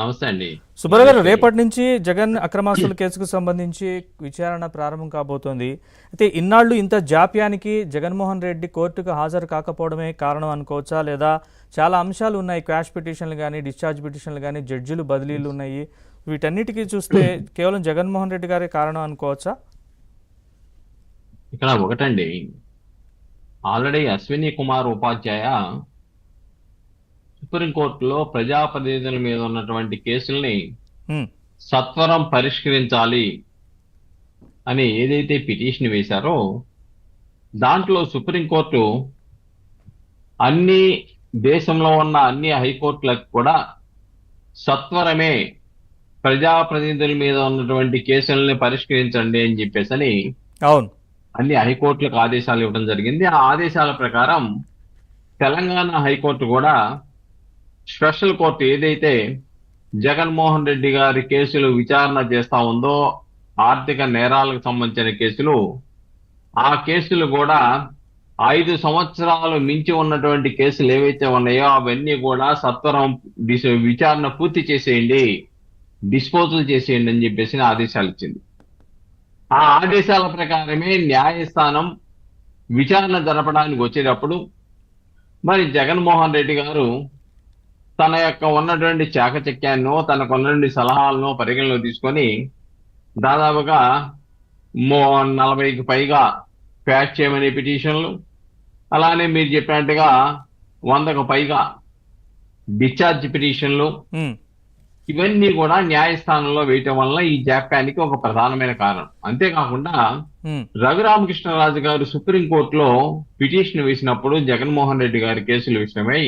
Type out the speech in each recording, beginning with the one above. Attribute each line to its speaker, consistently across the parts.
Speaker 1: నమస్తే అండి.
Speaker 2: సుబ్బారావు గారు, రేపటి నుంచి జగన్ అక్రమాస్తుల కేసుకు సంబంధించి విచారణ ప్రారంభం కాబోతోంది. అయితే ఇన్నాళ్ళు ఇంత జాప్యానికి జగన్మోహన్ రెడ్డి కోర్టుకు హాజరు కాకపోవడమే కారణం అనుకోవచ్చా, లేదా చాలా అంశాలు ఉన్నాయి, క్వాష్ పిటిషన్లు కానీ, డిశ్చార్జ్ పిటిషన్లు కానీ, జడ్జిలు బదిలీలు ఉన్నాయి, వీటన్నిటికీ చూస్తే కేవలం జగన్మోహన్ రెడ్డి గారే కారణం అనుకోవచ్చా?
Speaker 1: ఇక్కడ ఒకటండి, ఆల్రెడీ అశ్విని కుమార్ ఉపాధ్యాయ సుప్రీంకోర్టులో ప్రజాప్రతినిధుల మీద ఉన్నటువంటి కేసుల్ని
Speaker 2: హ్మ్.
Speaker 1: సత్వరం పరిష్కరించాలి అని ఏదైతే పిటిషన్ వేశారో దాంట్లో సుప్రీంకోర్టు అన్ని దేశంలో ఉన్న అన్ని హైకోర్టులకు కూడా సత్వరమే ప్రజాప్రతినిధుల మీద ఉన్నటువంటి కేసుల్ని పరిష్కరించండి అని చెప్పేసి
Speaker 2: అవును.
Speaker 1: అన్ని హైకోర్టులకు ఆదేశాలు ఇవ్వడం జరిగింది. ఆ ఆదేశాల ప్రకారం తెలంగాణ హైకోర్టు కూడా స్పెషల్ కోర్టు ఏదైతే జగన్మోహన్ రెడ్డి గారి కేసులు విచారణ చేస్తా ఉందో, ఆర్థిక నేరాలకు సంబంధించిన కేసులు, ఆ కేసులు కూడా 5 సంవత్సరాలు మించి ఉన్నటువంటి కేసులు ఏవైతే ఉన్నాయో అవన్నీ కూడా సత్వరం విచారణ పూర్తి చేసేయండి, డిస్పోజల్ చేసేయండి అని చెప్పేసి ఆదేశాలు ఇచ్చింది. ఆ ఆదేశాల ప్రకారమే న్యాయస్థానం విచారణ జరపడానికి వచ్చేటప్పుడు మరి జగన్మోహన్ రెడ్డి గారు తన యొక్క ఉన్నటువంటి చాకచక్యాన్నో తనకు ఉన్నటువంటి సలహాలను పరిగణలో తీసుకొని దాదాపుగా 40కి పైగా క్వాష్ చేయమనే పిటిషన్లు, అలానే మీరు చెప్పినట్టుగా 100కు పైగా డిశ్చార్జ్ పిటిషన్లు, ఇవన్నీ కూడా న్యాయస్థానంలో వేయటం వల్ల ఈ జాప్యానికి ఒక ప్రధానమైన కారణం. అంతేకాకుండా రఘురామకృష్ణరాజు గారు సుప్రీంకోర్టులో పిటిషన్ వేసినప్పుడు జగన్మోహన్ రెడ్డి గారి కేసుల విషయమై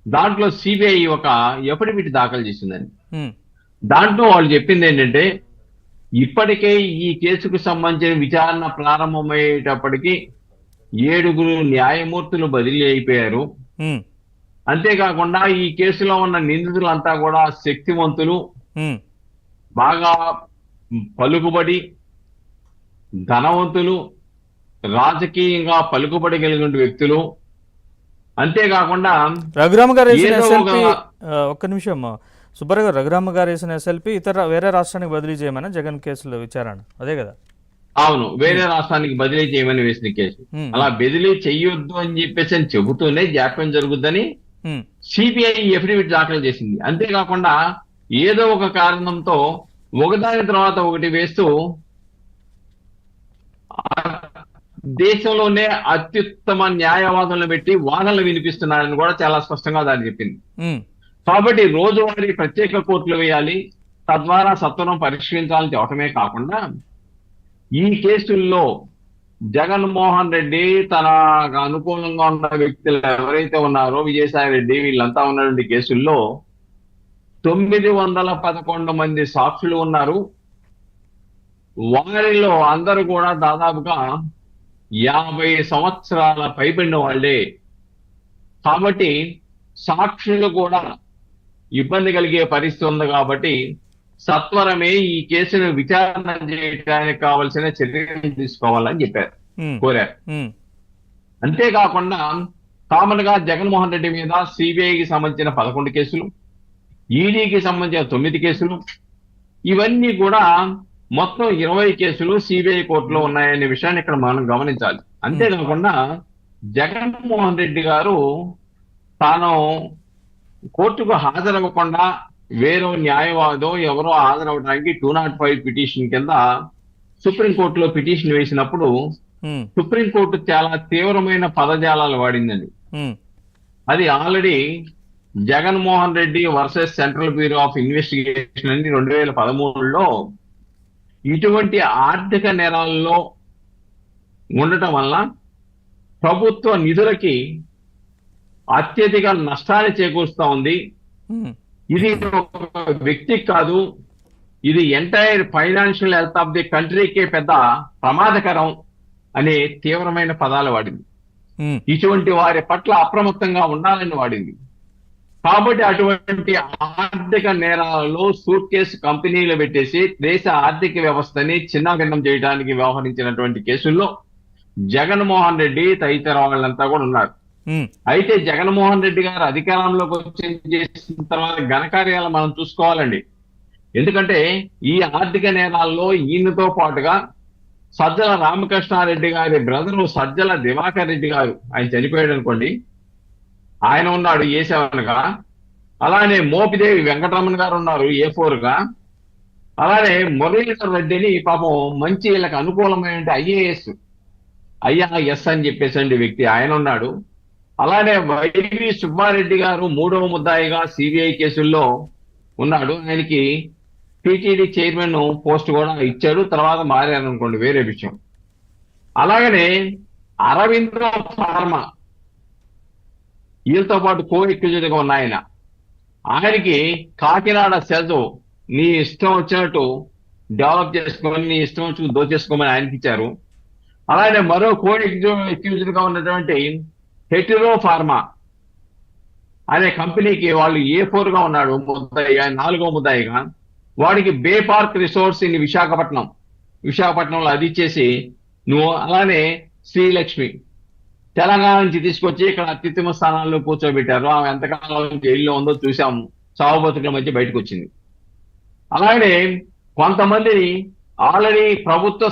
Speaker 1: దాంట్లో సిబిఐ ఒక ఎఫిడవిట్ దాఖలు చేసిందండి. దాంట్లో వాళ్ళు చెప్పింది ఏంటంటే, ఇప్పటికే ఈ కేసుకు సంబంధించిన విచారణ ప్రారంభమయ్యేటప్పటికి 7 న్యాయమూర్తులు బదిలీ అయిపోయారు. అంతేకాకుండా ఈ కేసులో ఉన్న నిందితులంతా కూడా శక్తివంతులు, బాగా పలుకుబడి, ధనవంతులు, రాజకీయంగా పలుకుబడి కలిగిన వ్యక్తులు. అంతేకాకుండా
Speaker 2: రఘురామ గారు వేసిన ఎస్ఎల్పి, ఒక్క నిమిషం సుబ్బారావు గారు, రఘురామ గారు వేసిన ఎస్ఎల్పి వేరే రాష్ట్రానికి బదిలీ చేయమని జగన్ కేసులో విచారణ, అదే కదా?
Speaker 1: అవును, వేరే రాష్ట్రానికి బదిలీ చేయమని వేసిన కేసు. అలా బదిలీ చెయ్యొద్దు అని చెప్పేసి అని చెబుతూనే జాప్యం జరుగుద్దని సిబిఐ ఎఫిడవిట్ దాఖలు చేసింది. అంతేకాకుండా ఏదో ఒక కారణంతో ఒకదాని తర్వాత ఒకటి వేస్తూ దేశంలోనే అత్యుత్తమ న్యాయవాదులను పెట్టి వాదనలు వినిపిస్తున్నారని కూడా చాలా స్పష్టంగా దాన్ని చెప్పింది. కాబట్టి రోజువారీ ప్రత్యేక కోర్టులు వేయాలి, తద్వారా సత్వరం పరిష్కరించాలని చెప్పటమే కాకుండా ఈ కేసుల్లో జగన్మోహన్ రెడ్డి తనకు అనుకూలంగా ఉన్న వ్యక్తులు ఎవరైతే ఉన్నారో, విజయసాయి రెడ్డి, వీళ్ళంతా ఉన్నటువంటి కేసుల్లో 911 మంది సాక్షులు ఉన్నారు. వారిలో అందరూ కూడా దాదాపుగా 50 సంవత్సరాల పైబడిన వాళ్ళే. కాబట్టి సాక్షులు కూడా ఇబ్బంది కలిగే పరిస్థితి ఉంది. కాబట్టి సత్వరమే ఈ కేసును విచారణ చేయడానికి కావలసిన చర్యలు తీసుకోవాలని చెప్పారు, కోరారు. అంతేకాకుండా కామన్ గా జగన్మోహన్ రెడ్డి మీద సిబిఐకి సంబంధించిన 11 కేసులు, ఈడీకి సంబంధించిన 9 కేసులు, ఇవన్నీ కూడా మొత్తం 20 కేసులు సిబిఐ కోర్టులో ఉన్నాయనే విషయాన్ని ఇక్కడ మనం గమనించాలి. అంతేకాకుండా జగన్మోహన్ రెడ్డి గారు తాను కోర్టుకు హాజరవ్వకుండా వేరే న్యాయవాదో ఎవరో హాజరవడానికి 205 పిటిషన్ కింద సుప్రీంకోర్టులో పిటిషన్ వేసినప్పుడు సుప్రీంకోర్టు చాలా తీవ్రమైన పదజాలాలు వాడిందండి. అది already Jaganmohan Reddy versus central bureau of investigation అని 2013లో ఇటువంటి ఆర్థిక నేరాల్లో ఉండటం వల్ల ప్రభుత్వ నిధులకి అత్యధిక నష్టాన్ని చేకూరుస్తా ఉంది. ఇది ఒక వ్యక్తికి కాదు, ఇది entire financial health of the కంట్రీకే పెద్ద ప్రమాదకరం అనే తీవ్రమైన పదాలు వాడింది. ఇటువంటి వారి పట్ల అప్రమత్తంగా ఉండాలని వాడింది. కాబట్టి అటువంటి ఆర్థిక నేరాలలో సూట్ కేసు కంపెనీలు పెట్టేసి దేశ ఆర్థిక వ్యవస్థని చిన్నాభిన్నం చేయడానికి వ్యవహరించినటువంటి కేసుల్లో జగన్మోహన్ రెడ్డి తదితర వాళ్ళంతా కూడా ఉన్నారు. అయితే జగన్మోహన్ రెడ్డి గారు అధికారంలోకి చేసిన తర్వాత ఘనకార్యాలు మనం చూసుకోవాలండి. ఎందుకంటే ఈ ఆర్థిక నేరాల్లో ఈయనతో పాటుగా సజ్జల రామకృష్ణారెడ్డి గారి బ్రదరు సజ్జల దివాకర్ రెడ్డి గారు, ఆయన చనిపోయాడు అనుకోండి, ఆయన ఉన్నాడు A7 గా. అలానే మోపిదేవి వెంకటరమణ గారు ఉన్నారు A4 గా. అలానే మురళీధర్ రెడ్డిని పాపం మంచి వీళ్ళకి అనుకూలమైన IAS అని చెప్పేసండి వ్యక్తి, ఆయన ఉన్నాడు. అలానే వైవి సుబ్బారెడ్డి గారు 3వ ముద్దాయిగా CBI కేసుల్లో ఉన్నాడు. ఆయనకి టీటీడీ చైర్మన్ పోస్ట్ కూడా ఇచ్చాడు, తర్వాత మారారు అనుకోండి, వేరే విషయం. అలాగనే అరవిందో ఫార్మా వీళ్ళతో పాటు కో-ఎక్యూజ్డ్గా ఉన్న ఆయనకి కాకినాడ సెజ్ నీ ఇష్టం వచ్చినట్టు డెవలప్ చేసుకొని నీ ఇష్టం వచ్చి దోచేసుకోమని ఆయనకి ఇచ్చారు. అలానే మరో కో-ఎక్యూజ్డ్గా ఉన్నటువంటి హెటిరో ఫార్మా అనే కంపెనీకి వాళ్ళు A4 గా ఉన్నాడు, ముద్దాయిగా, 4వ ముద్దాయిగా. వాడికి బే పార్క్ రిసార్ట్స్ ఇన్ విశాఖపట్నంలో అది ఇచ్చేసి నువ్వు. అలానే శ్రీలక్ష్మి తెలంగాణ నుంచి తీసుకొచ్చి ఇక్కడ అత్యుత్తమ స్థానాల్లో కూర్చోబెట్టారు. ఆమె ఎంతకాలం జైల్లో ఉందో చూసాము, చావు బతుకుల మధ్య బయటకు వచ్చింది. అలాగే కొంతమందిని ఆల్రెడీ ప్రభుత్వ